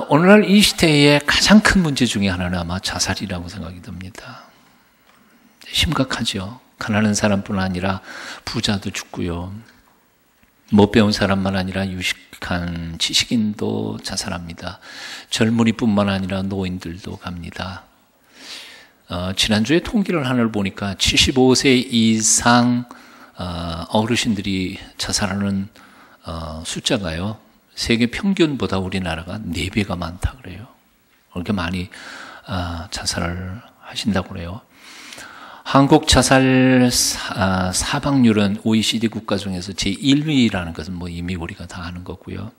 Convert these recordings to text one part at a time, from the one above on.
오늘날 이 시대의 가장 큰 문제 중에 하나는 아마 자살이라고 생각이 듭니다. 심각하죠. 가난한 사람뿐 아니라 부자도 죽고요. 못 배운 사람만 아니라 유식한 지식인도 자살합니다. 젊은이뿐만 아니라 노인들도 갑니다. 지난주에 통계를 하나를 보니까 75세 이상 어르신들이 자살하는 숫자가요, 세계 평균보다 우리나라가 4배가 많다 그래요. 그렇게 많이 자살을 하신다고 그래요. 한국 자살 사망률은 OECD 국가 중에서 제1위라는 것은 뭐 이미 우리가 다 아는 거고요.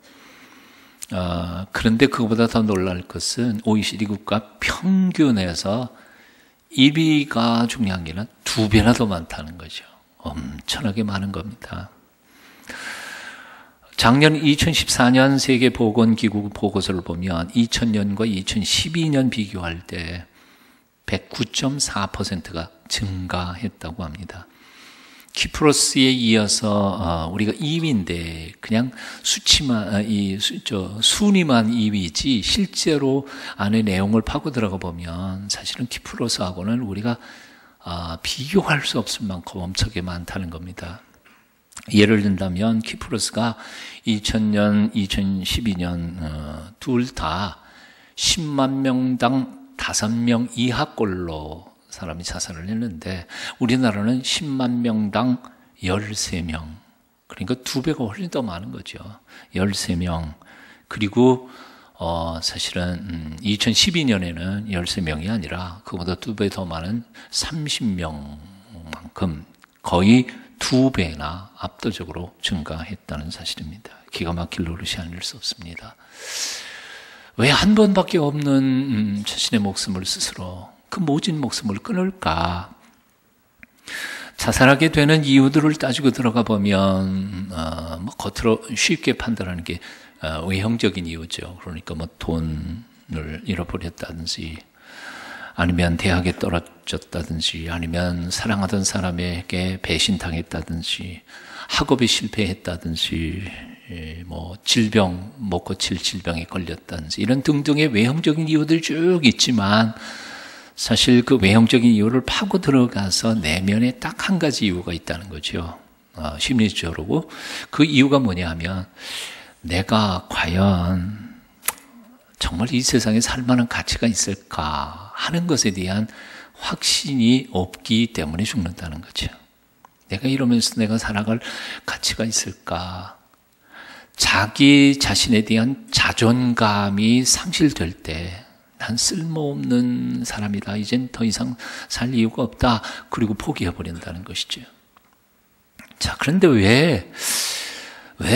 그런데 그거보다 더 놀랄 것은 OECD 국가 평균에서 1위가 중요한 게 아니라 2배나 더 많다는 거죠. 엄청나게 많은 겁니다. 작년 2014년 세계보건기구 보고서를 보면 2000년과 2012년 비교할 때 109.4%가 증가했다고 합니다. 키프로스에 이어서 우리가 2위인데 그냥 순위만 2위지 실제로 안에 내용을 파고 들어가 보면 사실은 키프로스하고는 우리가 비교할 수 없을 만큼 엄청나게 많다는 겁니다. 예를 든다면 키프로스가 2000년, 2012년 둘 다 10만 명당 5명 이하꼴로 사람이 자살을 했는데 우리나라는 10만 명당 13명. 그러니까 2배가 훨씬 더 많은 거죠. 13명. 그리고 사실은 2012년에는 13명이 아니라 그보다 2배 더 많은 30명만큼 거의 2배나 압도적으로 증가했다는 사실입니다. 기가 막힐 노릇이 아닐 수 없습니다. 왜 한 번밖에 없는 자신의 목숨을 스스로 그 모진 목숨을 끊을까? 자살하게 되는 이유들을 따지고 들어가 보면 겉으로 쉽게 판단하는 게 외형적인 이유죠. 그러니까 뭐 돈을 잃어버렸다든지 아니면 대학에 떨어졌다든지 아니면 사랑하던 사람에게 배신당했다든지 학업에 실패했다든지 뭐 질병, 못 고칠 질병에 걸렸다든지 이런 등등의 외형적인 이유들이 쭉 있지만 사실 그 외형적인 이유를 파고 들어가서 내면에 딱 한 가지 이유가 있다는 거죠. 심리적으로. 그 이유가 뭐냐 하면 내가 과연 정말 이 세상에 살 만한 가치가 있을까 하는 것에 대한 확신이 없기 때문에 죽는다는 거죠. 내가 이러면서 내가 살아갈 가치가 있을까? 자기 자신에 대한 자존감이 상실될 때 난 쓸모없는 사람이다. 이젠 더 이상 살 이유가 없다. 그리고 포기해버린다는 것이죠. 자, 그런데 왜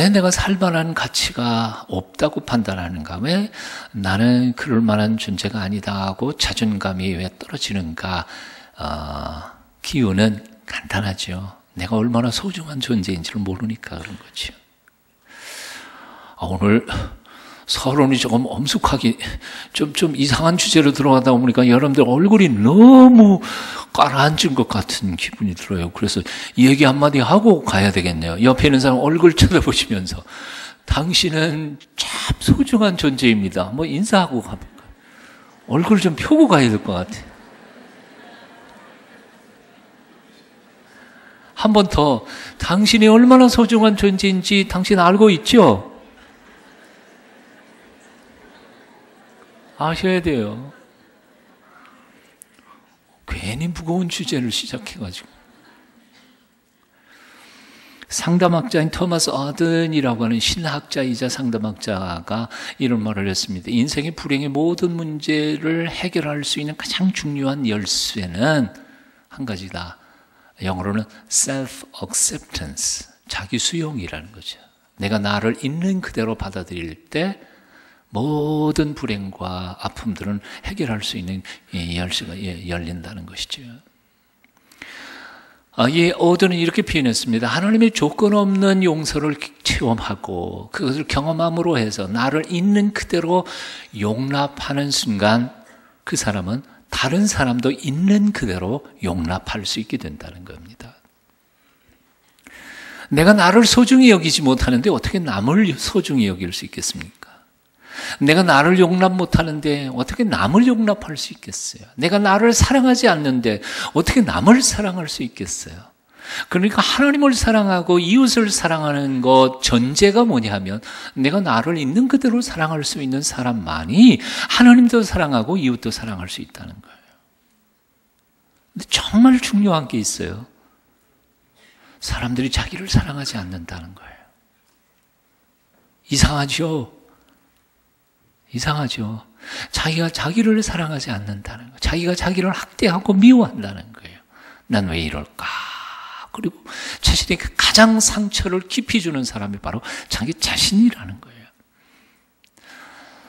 내가 살 만한 가치가 없다고 판단하는가? 왜 나는 그럴 만한 존재가 아니다 하고 자존감이 왜 떨어지는가? 기운은 간단하죠. 내가 얼마나 소중한 존재인지를 모르니까 그런 거죠. 오늘 서론이 조금 엄숙하게 좀 이상한 주제로 들어가다 보니까 여러분들 얼굴이 너무 가라앉은 것 같은 기분이 들어요. 그래서 얘기 한마디 하고 가야 되겠네요. 옆에 있는 사람 얼굴 쳐다보시면서 당신은 참 소중한 존재입니다. 뭐 인사하고 가볼까요? 얼굴 좀 펴고 가야 될 것 같아요. 한 번 더 당신이 얼마나 소중한 존재인지 당신 알고 있죠? 아셔야 돼요. 괜히 무거운 주제를 시작해가지고. 상담학자인 토마스 어든이라고 하는 신학자이자 상담학자가 이런 말을 했습니다. 인생의 불행의 모든 문제를 해결할 수 있는 가장 중요한 열쇠는 한 가지다. 영어로는 self-acceptance, 자기 수용이라는 거죠. 내가 나를 있는 그대로 받아들일 때 모든 불행과 아픔들은 해결할 수 있는 열쇠가 열린다는 것이죠. 이 어든은 이렇게 표현했습니다. 하나님의 조건 없는 용서를 체험하고 그것을 경험함으로 해서 나를 있는 그대로 용납하는 순간 그 사람은 다른 사람도 있는 그대로 용납할 수 있게 된다는 겁니다. 내가 나를 소중히 여기지 못하는데 어떻게 남을 소중히 여길 수 있겠습니까? 내가 나를 용납 못하는데 어떻게 남을 용납할 수 있겠어요? 내가 나를 사랑하지 않는데 어떻게 남을 사랑할 수 있겠어요? 그러니까 하나님을 사랑하고 이웃을 사랑하는 것 전제가 뭐냐면 내가 나를 있는 그대로 사랑할 수 있는 사람만이 하나님도 사랑하고 이웃도 사랑할 수 있다는 거예요. 근데 정말 중요한 게 있어요. 사람들이 자기를 사랑하지 않는다는 거예요. 이상하죠? 이상하죠? 자기가 자기를 사랑하지 않는다는 거예요. 자기가 자기를 학대하고 미워한다는 거예요. 난 왜 이럴까? 그리고 자신에게 가장 상처를 깊이 주는 사람이 바로 자기 자신이라는 거예요.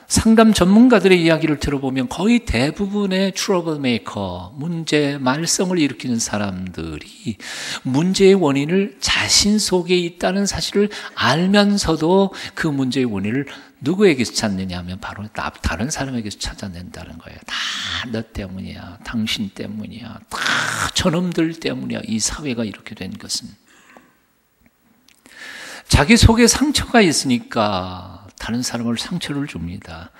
상담 전문가들의 이야기를 들어보면 거의 대부분의 트러블 메이커, 문제, 말썽을 일으키는 사람들이 문제의 원인을 자신 속에 있다는 사실을 알면서도 그 문제의 원인을 누구에게서 찾느냐 하면 바로 다른 사람에게서 찾아낸다는 거예요. 다 너 때문이야, 당신 때문이야, 다 저놈들 때문이야. 이 사회가 이렇게 된 것은 자기 속에 상처가 있으니까 다른 사람을 상처를 줍니다.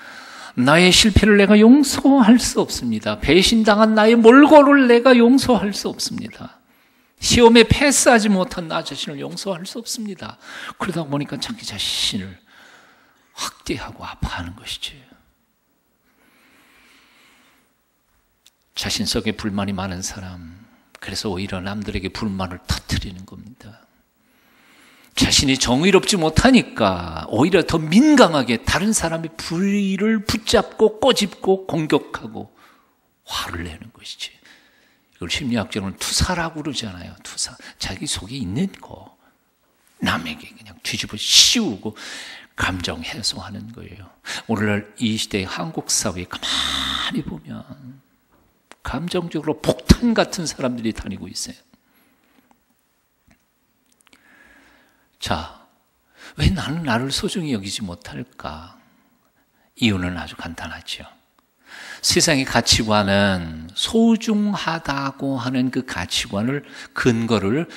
나의 실패를 내가 용서할 수 없습니다. 배신당한 나의 몰골을 내가 용서할 수 없습니다. 시험에 패스하지 못한 나 자신을 용서할 수 없습니다. 그러다 보니까 자기 자신을 학대하고 아파하는 것이지. 자신 속에 불만이 많은 사람, 그래서 오히려 남들에게 불만을 터뜨리는 겁니다. 자신이 정의롭지 못하니까 오히려 더 민감하게 다른 사람의 불의를 붙잡고 꼬집고 공격하고 화를 내는 것이지. 이걸 심리학적으로는 투사라고 그러잖아요. 투사. 자기 속에 있는 거 남에게 그냥 뒤집어 씌우고 감정 해소하는 거예요. 오늘날 이 시대의 한국 사회에 가만히 보면 감정적으로 폭탄 같은 사람들이 다니고 있어요. 자, 왜 나는 나를 소중히 여기지 못할까? 이유는 아주 간단하죠. 세상의 가치관은 소중하다고 하는 그 가치관을 근거를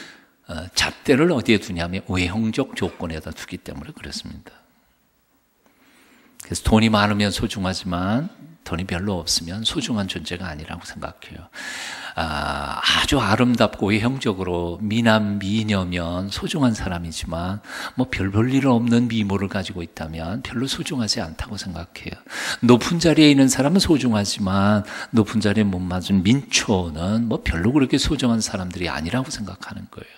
잣대를 어디에 두냐면 외형적 조건에다 두기 때문에 그렇습니다. 그래서 돈이 많으면 소중하지만 돈이 별로 없으면 소중한 존재가 아니라고 생각해요. 아주 아름답고 외형적으로 미남 미녀면 소중한 사람이지만 뭐 별 볼 일 없는 미모를 가지고 있다면 별로 소중하지 않다고 생각해요. 높은 자리에 있는 사람은 소중하지만 높은 자리에 못 맞은 민초는 뭐 별로 그렇게 소중한 사람들이 아니라고 생각하는 거예요.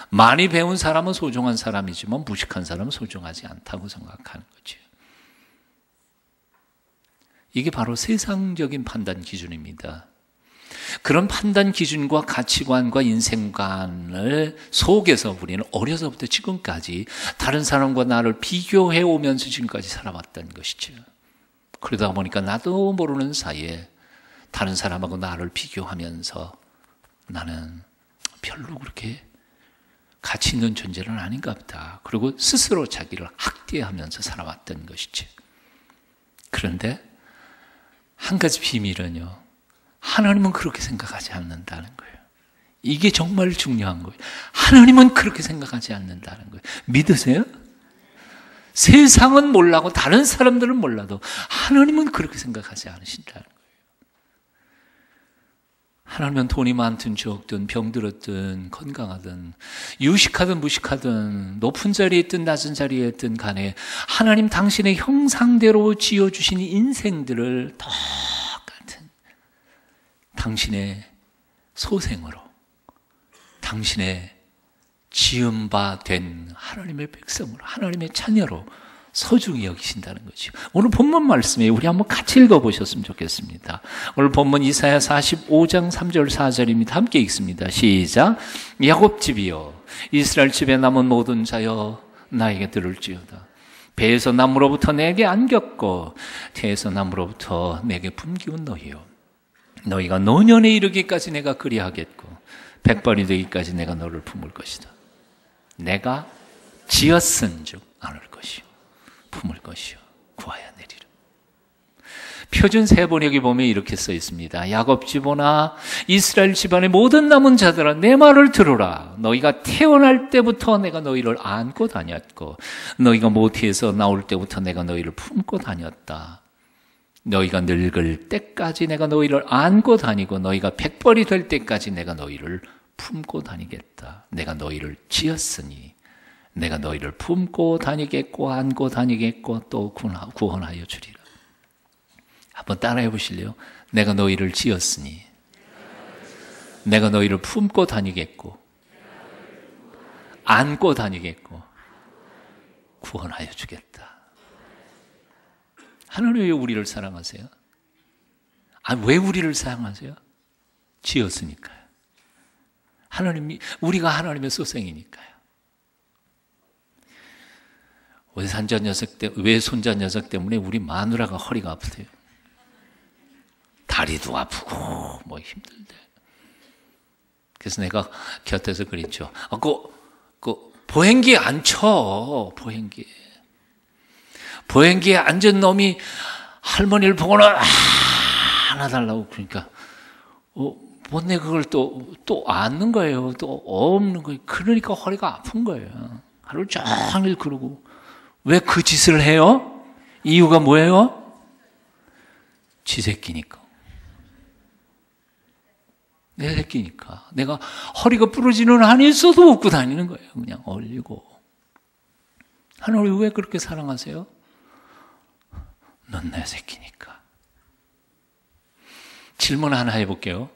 많이 배운 사람은 소중한 사람이지만 무식한 사람은 소중하지 않다고 생각하는 거죠. 이게 바로 세상적인 판단 기준입니다. 그런 판단 기준과 가치관과 인생관을 속에서 우리는 어려서부터 지금까지 다른 사람과 나를 비교해 오면서 지금까지 살아왔던 것이죠. 그러다 보니까 나도 모르는 사이에 다른 사람하고 나를 비교하면서 나는 별로 그렇게 가치 있는 존재는 아닌가 보다. 그리고 스스로 자기를 학대하면서 살아왔던 것이죠. 그런데 한 가지 비밀은요, 하나님은 그렇게 생각하지 않는다는 거예요. 이게 정말 중요한 거예요. 하나님은 그렇게 생각하지 않는다는 거예요. 믿으세요? 세상은 몰라도 다른 사람들은 몰라도 하나님은 그렇게 생각하지 않으신다는 거예요. 하나님은 돈이 많든 적든 병들었든 건강하든 유식하든 무식하든 높은 자리에 있든 낮은 자리에 있든 간에 하나님 당신의 형상대로 지어주신 인생들을 똑같은 당신의 소생으로 당신의 지은 바 된 하나님의 백성으로 하나님의 자녀로 소중히 여기신다는 거죠. 오늘 본문 말씀에 우리 한번 같이 읽어보셨으면 좋겠습니다. 오늘 본문 이사야 45장 3절 4절입니다. 함께 읽습니다. 시작. 야곱 집이여 이스라엘 집에 남은 모든 자여 나에게 들을지어다. 배에서 나무로부터 내게 안겼고 태에서 나무로부터 내게 품기운 너희여 너희가 노년에 이르기까지 내가 그리하겠고 백발이 되기까지 내가 너를 품을 것이다. 내가 지었은즉 안을 것이요 품을 것이요 구하여 내리라. 표준 세번역에 보면 이렇게 써 있습니다. 야곱 집어나 이스라엘 집안의 모든 남은 자들아 내 말을 들으라. 너희가 태어날 때부터 내가 너희를 안고 다녔고 너희가 모태에서 나올 때부터 내가 너희를 품고 다녔다. 너희가 늙을 때까지 내가 너희를 안고 다니고 너희가 백벌이 될 때까지 내가 너희를 품고 다니겠다. 내가 너희를 지었으니 내가 너희를 품고 다니겠고 안고 다니겠고 또 구원하여 주리라. 한번 따라해 보실래요? 내가 너희를 지었으니 내가 너희를 품고 다니겠고 안고 다니겠고 구원하여 주겠다. 하나님 왜 우리를 사랑하세요? 왜 우리를 사랑하세요? 지었으니까요. 우리가 하나님의 소생이니까요. 외손자 녀석 때문에 우리 마누라가 허리가 아프대요. 다리도 아프고 뭐 힘들대. 그래서 내가 곁에서 그랬죠. 보행기에 앉혀. 보행기에 앉은 놈이 할머니를 보고는 안아달라고 그러니까 뭔데 그걸 또 앉는 거예요. 또 없는 거예요. 그러니까 허리가 아픈 거예요. 하루 종일 그러고. 왜 그 짓을 해요? 이유가 뭐예요? 지 새끼니까. 내 새끼니까. 내가 허리가 부러지는 한이 있어도 업고 다니는 거예요. 그냥 얼리고. 하나님 왜 그렇게 사랑하세요? 넌 내 새끼니까. 질문 하나 해볼게요.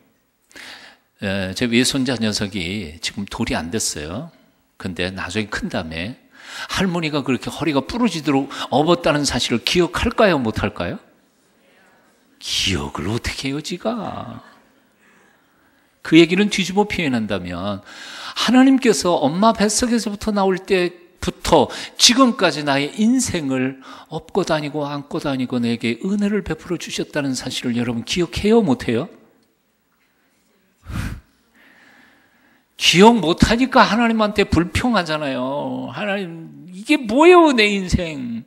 제 외손자 녀석이 지금 돌이 안 됐어요. 근데 나중에 큰 다음에 할머니가 그렇게 허리가 부러지도록 업었다는 사실을 기억할까요? 못할까요? 기억을 어떻게 해요, 지가? 그 얘기는 뒤집어 표현한다면 하나님께서 엄마 뱃속에서부터 나올 때부터 지금까지 나의 인생을 업고 다니고 안고 다니고 내게 은혜를 베풀어 주셨다는 사실을 여러분 기억해요? 못해요? 기억 못하니까 하나님한테 불평하잖아요. 하나님, 이게 뭐예요, 내 인생?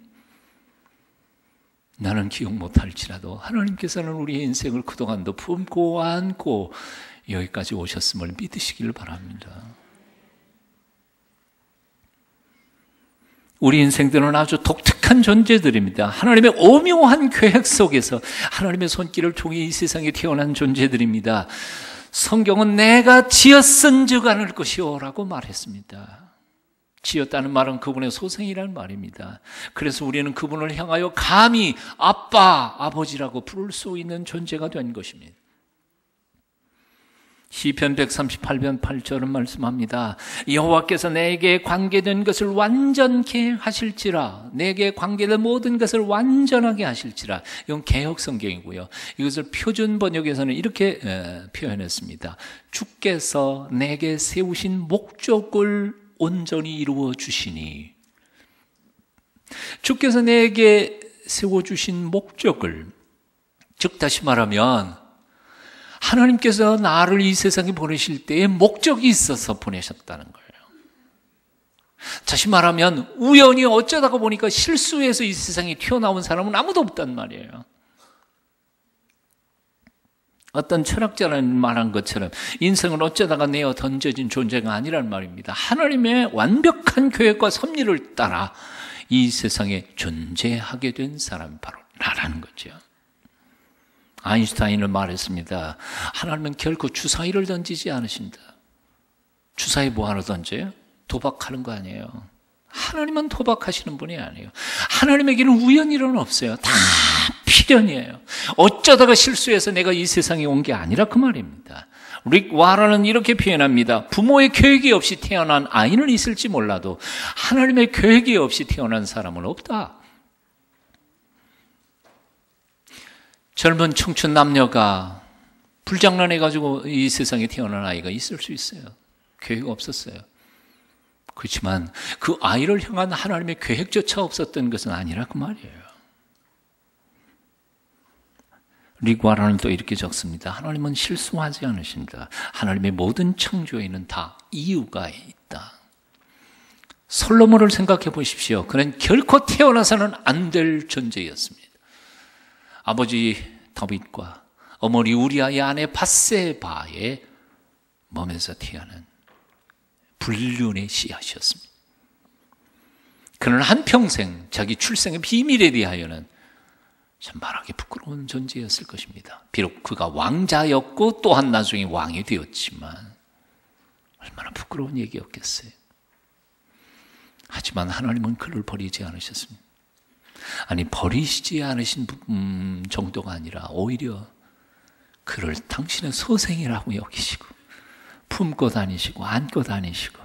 나는 기억 못할지라도 하나님께서는 우리의 인생을 그동안도 품고 안고 여기까지 오셨음을 믿으시길 바랍니다. 우리 인생들은 아주 독특한 존재들입니다. 하나님의 오묘한 계획 속에서 하나님의 손길을 통해 이 세상에 태어난 존재들입니다. 성경은 내가 지었은즉 않을 것이요 라고 말했습니다. 지었다는 말은 그분의 소생이라는 말입니다. 그래서 우리는 그분을 향하여 감히 아빠, 아버지라고 부를 수 있는 존재가 된 것입니다. 시편 138편 8절은 말씀합니다. 여호와께서 내게 관계된 것을 완전케 하실지라. 내게 관계된 모든 것을 완전하게 하실지라. 이건 개역 성경이고요. 이것을 표준 번역에서는 이렇게 표현했습니다. 주께서 내게 세우신 목적을 온전히 이루어 주시니. 주께서 내게 세워주신 목적을, 즉 다시 말하면 하나님께서 나를 이 세상에 보내실 때에 목적이 있어서 보내셨다는 거예요. 다시 말하면 우연히 어쩌다가 보니까 실수해서 이 세상에 튀어나온 사람은 아무도 없단 말이에요. 어떤 철학자는 말한 것처럼 인생은 어쩌다가 내어 던져진 존재가 아니란 말입니다. 하나님의 완벽한 계획과 섭리를 따라 이 세상에 존재하게 된 사람이 바로 나라는 거죠. 아인슈타인은 말했습니다. 하나님은 결코 주사위를 던지지 않으신다. 주사위 뭐하러 던져요? 도박하는 거 아니에요. 하나님은 도박하시는 분이 아니에요. 하나님에게는 우연이란 없어요. 다 필연이에요. 어쩌다가 실수해서 내가 이 세상에 온 게 아니라 그 말입니다. 릭 와라는 이렇게 표현합니다. 부모의 계획이 없이 태어난 아이는 있을지 몰라도 하나님의 계획이 없이 태어난 사람은 없다. 젊은 청춘 남녀가 불장난해가지고 이 세상에 태어난 아이가 있을 수 있어요. 계획 없었어요. 그렇지만 그 아이를 향한 하나님의 계획조차 없었던 것은 아니라 그 말이에요. 리과라는 또 이렇게 적습니다. 하나님은 실수하지 않으신다. 하나님의 모든 창조에는 다 이유가 있다. 솔로몬을 생각해 보십시오. 그는 결코 태어나서는 안 될 존재였습니다. 아버지 다윗과 어머니 우리아의 아내 밧세바의 몸에서 태어난 불륜의 씨앗이었습니다. 그는 한평생 자기 출생의 비밀에 대하여는 참 말하기 부끄러운 존재였을 것입니다. 비록 그가 왕자였고 또한 나중에 왕이 되었지만 얼마나 부끄러운 얘기였겠어요. 하지만 하나님은 그를 버리지 않으셨습니다. 아니, 버리시지 않으신 정도가 아니라 오히려 그를 당신의 소생이라고 여기시고 품고 다니시고 안고 다니시고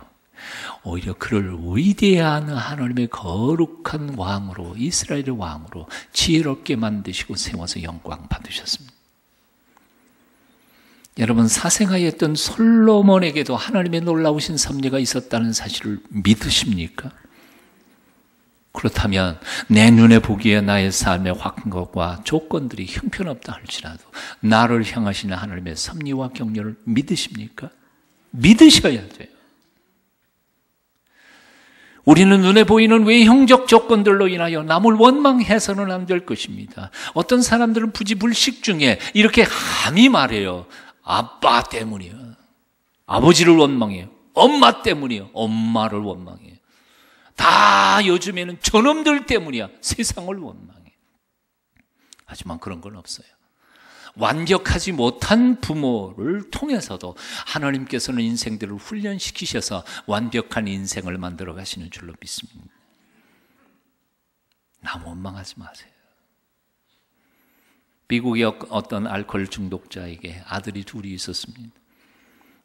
오히려 그를 위대한 하나님의 거룩한 왕으로, 이스라엘의 왕으로 지혜롭게 만드시고 세워서 영광 받으셨습니다. 여러분, 사생아였던 솔로몬에게도 하나님의 놀라우신 섭리가 있었다는 사실을 믿으십니까? 그렇다면 내 눈에 보기에 나의 삶의 환경과 조건들이 형편없다 할지라도 나를 향하시는 하나님의 섭리와 격려를 믿으십니까? 믿으셔야 돼요. 우리는 눈에 보이는 외형적 조건들로 인하여 남을 원망해서는 안 될 것입니다. 어떤 사람들은 부지불식 중에 이렇게 감히 말해요. 아빠 때문이요. 아버지를 원망해요. 엄마 때문이요. 엄마를 원망해요. 다 요즘에는 저놈들 때문이야. 세상을 원망해. 하지만 그런 건 없어요. 완벽하지 못한 부모를 통해서도 하나님께서는 인생들을 훈련시키셔서 완벽한 인생을 만들어 가시는 줄로 믿습니다. 나 원망하지 마세요. 미국의 어떤 알코올 중독자에게 아들이 둘이 있었습니다.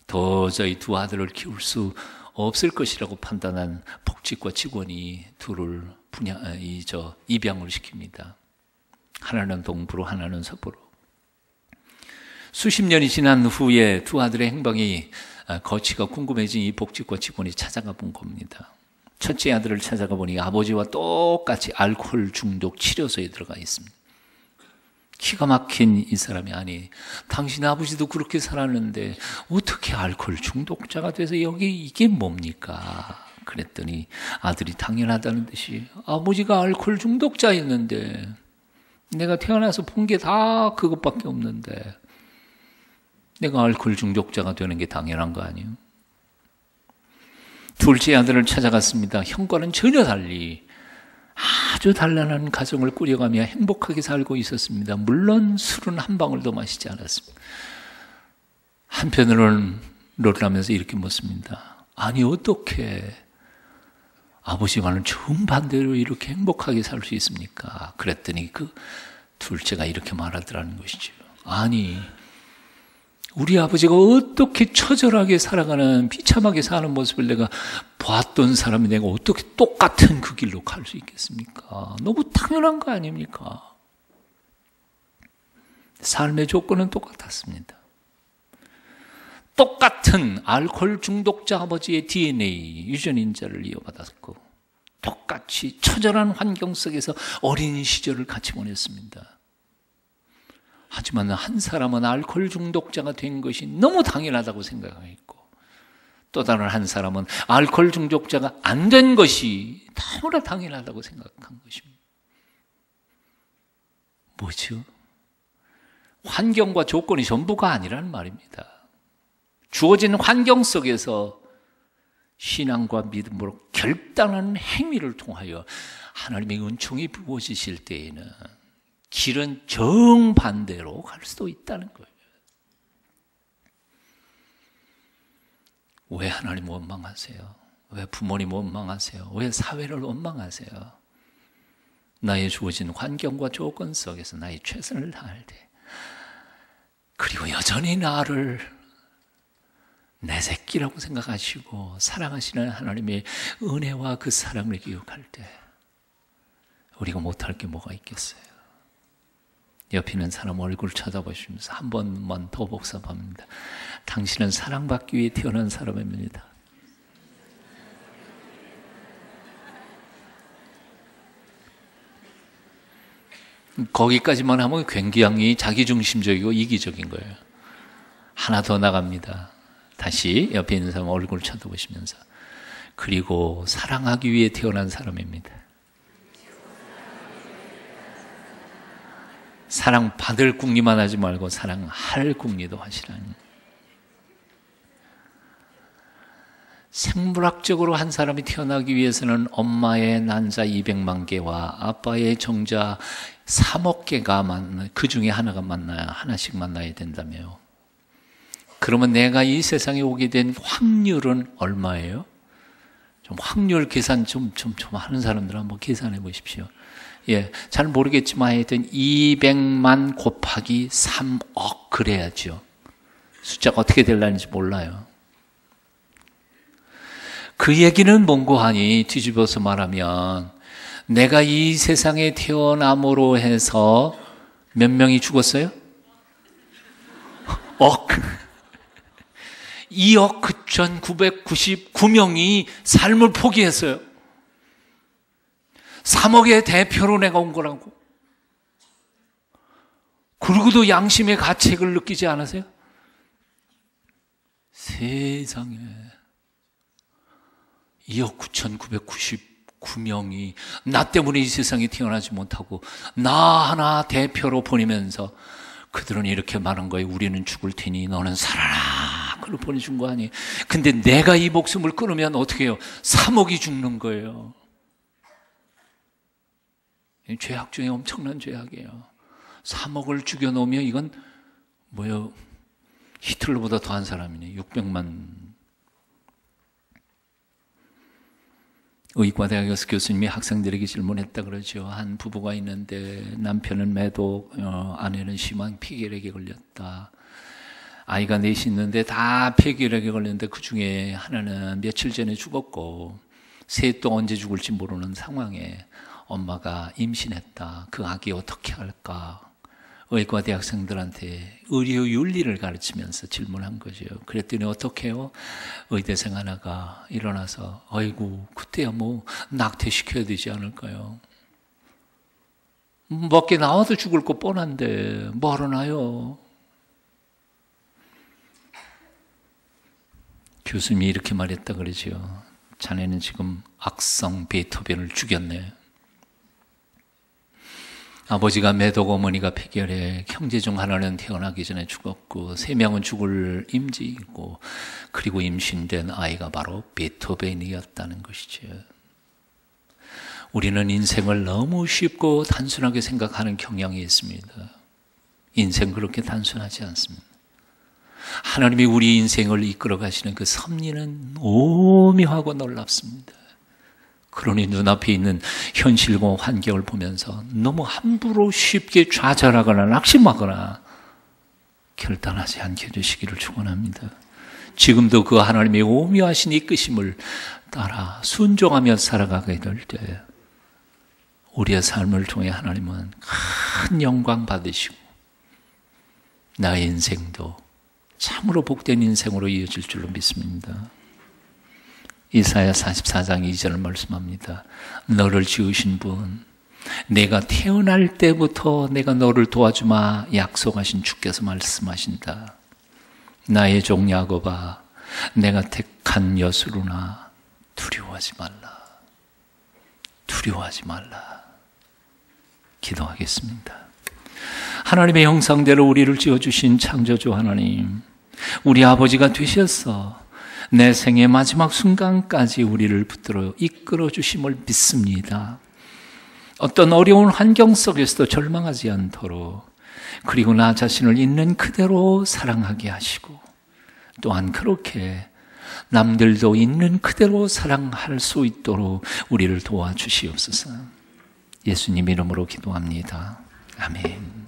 도저히 두 아들을 키울 수 없을 것이라고 판단한 복지과 직원이 둘을 입양을 시킵니다. 하나는 동부로 하나는 서부로. 수십 년이 지난 후에 두 아들의 행방이 거치가 궁금해진 이 복지과 직원이 찾아가 본 겁니다. 첫째 아들을 찾아가 보니 아버지와 똑같이 알코올 중독 치료소에 들어가 있습니다. 기가 막힌 이 사람이, 아니, 당신 아버지도 그렇게 살았는데 어떻게 알코올 중독자가 돼서 여기 이게 뭡니까? 그랬더니 아들이 당연하다는 듯이, 아버지가 알코올 중독자였는데 내가 태어나서 본 게 다 그것밖에 없는데 내가 알코올 중독자가 되는 게 당연한 거 아니에요? 둘째 아들을 찾아갔습니다. 형과는 전혀 달리 아주 단란한 가정을 꾸려가며 행복하게 살고 있었습니다. 물론 술은 한 방울도 마시지 않았습니다. 한편으로는 놀라면서 이렇게 묻습니다. 아니, 어떻게 아버지와는 정반대로 이렇게 행복하게 살 수 있습니까? 그랬더니 그 둘째가 이렇게 말하더라는 것이죠. 아니, 우리 아버지가 어떻게 처절하게 살아가는, 비참하게 사는 모습을 내가 봤던 사람이 내가 어떻게 똑같은 그 길로 갈 수 있겠습니까? 너무 당연한 거 아닙니까? 삶의 조건은 똑같았습니다. 똑같은 알코올 중독자 아버지의 DNA, 유전인자를 이어받았고 똑같이 처절한 환경 속에서 어린 시절을 같이 보냈습니다. 하지만 한 사람은 알코올 중독자가 된 것이 너무 당연하다고 생각했고 또 다른 한 사람은 알코올 중독자가 안 된 것이 너무나 당연하다고 생각한 것입니다. 뭐죠? 환경과 조건이 전부가 아니라는 말입니다. 주어진 환경 속에서 신앙과 믿음으로 결단하는 행위를 통하여 하나님의 은총이 부어지실 때에는 길은 정반대로 갈 수도 있다는 거예요. 왜 하나님 원망하세요? 왜 부모님 원망하세요? 왜 사회를 원망하세요? 나의 주어진 환경과 조건 속에서 나의 최선을 다할 때, 그리고 여전히 나를 내 새끼라고 생각하시고 사랑하시는 하나님의 은혜와 그 사랑을 기억할 때 우리가 못할 게 뭐가 있겠어요? 옆에 있는 사람 얼굴 쳐다보시면서 한 번만 더 복습합니다. 당신은 사랑받기 위해 태어난 사람입니다. 거기까지만 하면 굉장히 자기중심적이고 이기적인 거예요. 하나 더 나갑니다. 다시 옆에 있는 사람 얼굴 쳐다보시면서, 그리고 사랑하기 위해 태어난 사람입니다. 사랑받을 궁리만 하지 말고 사랑할 궁리도 하시라니. 생물학적으로 한 사람이 태어나기 위해서는 엄마의 난자 200만 개와 아빠의 정자 3억 개가 그 중에 하나씩 만나야 된다며요. 그러면 내가 이 세상에 오게 된 확률은 얼마예요? 좀 확률 계산 좀 하는 사람들 한번 계산해 보십시오. 예, 잘 모르겠지만 하여튼 200만 곱하기 3억 그래야죠. 숫자가 어떻게 될라는지 몰라요. 그 얘기는 뭔고 하니 뒤집어서 말하면 내가 이 세상에 태어남으로 해서 몇 명이 죽었어요? 2억 9,999명이 삶을 포기했어요. 3억의 대표로 내가 온 거라고. 그러고도 양심의 가책을 느끼지 않으세요? 세상에 2억 9,999명이 나 때문에 이 세상에 태어나지 못하고 나 하나 대표로 보내면서 그들은 이렇게 말한 거예요. 우리는 죽을 테니 너는 살아라. 그걸 보내준 거 아니에요. 근데 내가 이 목숨을 끊으면 어떻게 해요? 3억이 죽는 거예요. 죄악 중에 엄청난 죄악이에요. 3억을 죽여놓으면 이건 뭐예요? 히틀러보다 더한 사람이네. 600만. 의과대학에서 교수님이 학생들에게 질문했다 그러죠. 한 부부가 있는데 남편은 매독, 아내는 심한 폐결핵에 걸렸다. 아이가 넷이 있는데 다 폐결핵에 걸렸는데 그 중에 하나는 며칠 전에 죽었고 셋 또 언제 죽을지 모르는 상황에 엄마가 임신했다. 그 아기 어떻게 할까? 의과대 학생들한테 의료 윤리를 가르치면서 질문한 거죠. 그랬더니 어떻게 해요? 의대생 하나가 일어나서 아이고 그때야 뭐 낙태시켜야 되지 않을까요? 밖에 나와도 죽을 거 뻔한데 뭐하러 나요? 교수님이 이렇게 말했다 그러죠. 자네는 지금 악성 베토벤을 죽였네. 아버지가 매독, 어머니가 폐결핵, 형제 중 하나는 태어나기 전에 죽었고 3명은 죽을 임지이고 그리고 임신된 아이가 바로 베토벤이었다는 것이죠. 우리는 인생을 너무 쉽고 단순하게 생각하는 경향이 있습니다. 인생 그렇게 단순하지 않습니다. 하나님이 우리 인생을 이끌어 가시는 그 섭리는 오묘하고 놀랍습니다. 그러니 눈앞에 있는 현실과 환경을 보면서 너무 함부로 쉽게 좌절하거나 낙심하거나 결단하지 않게 해주시기를 축원합니다. 지금도 그 하나님의 오묘하신 이끄심을 따라 순종하며 살아가게 될 때 우리의 삶을 통해 하나님은 큰 영광 받으시고 나의 인생도 참으로 복된 인생으로 이어질 줄로 믿습니다. 이사야 44장 2절을 말씀합니다. 너를 지으신 분, 내가 태어날 때부터 내가 너를 도와주마 약속하신 주께서 말씀하신다. 나의 종 야곱아, 내가 택한 여수로나 두려워하지 말라. 두려워하지 말라. 기도하겠습니다. 하나님의 형상대로 우리를 지어주신 창조주 하나님, 우리 아버지가 되셨어. 내 생의 마지막 순간까지 우리를 붙들어 이끌어 주심을 믿습니다. 어떤 어려운 환경 속에서도 절망하지 않도록, 그리고 나 자신을 있는 그대로 사랑하게 하시고 또한 그렇게 남들도 있는 그대로 사랑할 수 있도록 우리를 도와주시옵소서. 예수님 이름으로 기도합니다. 아멘.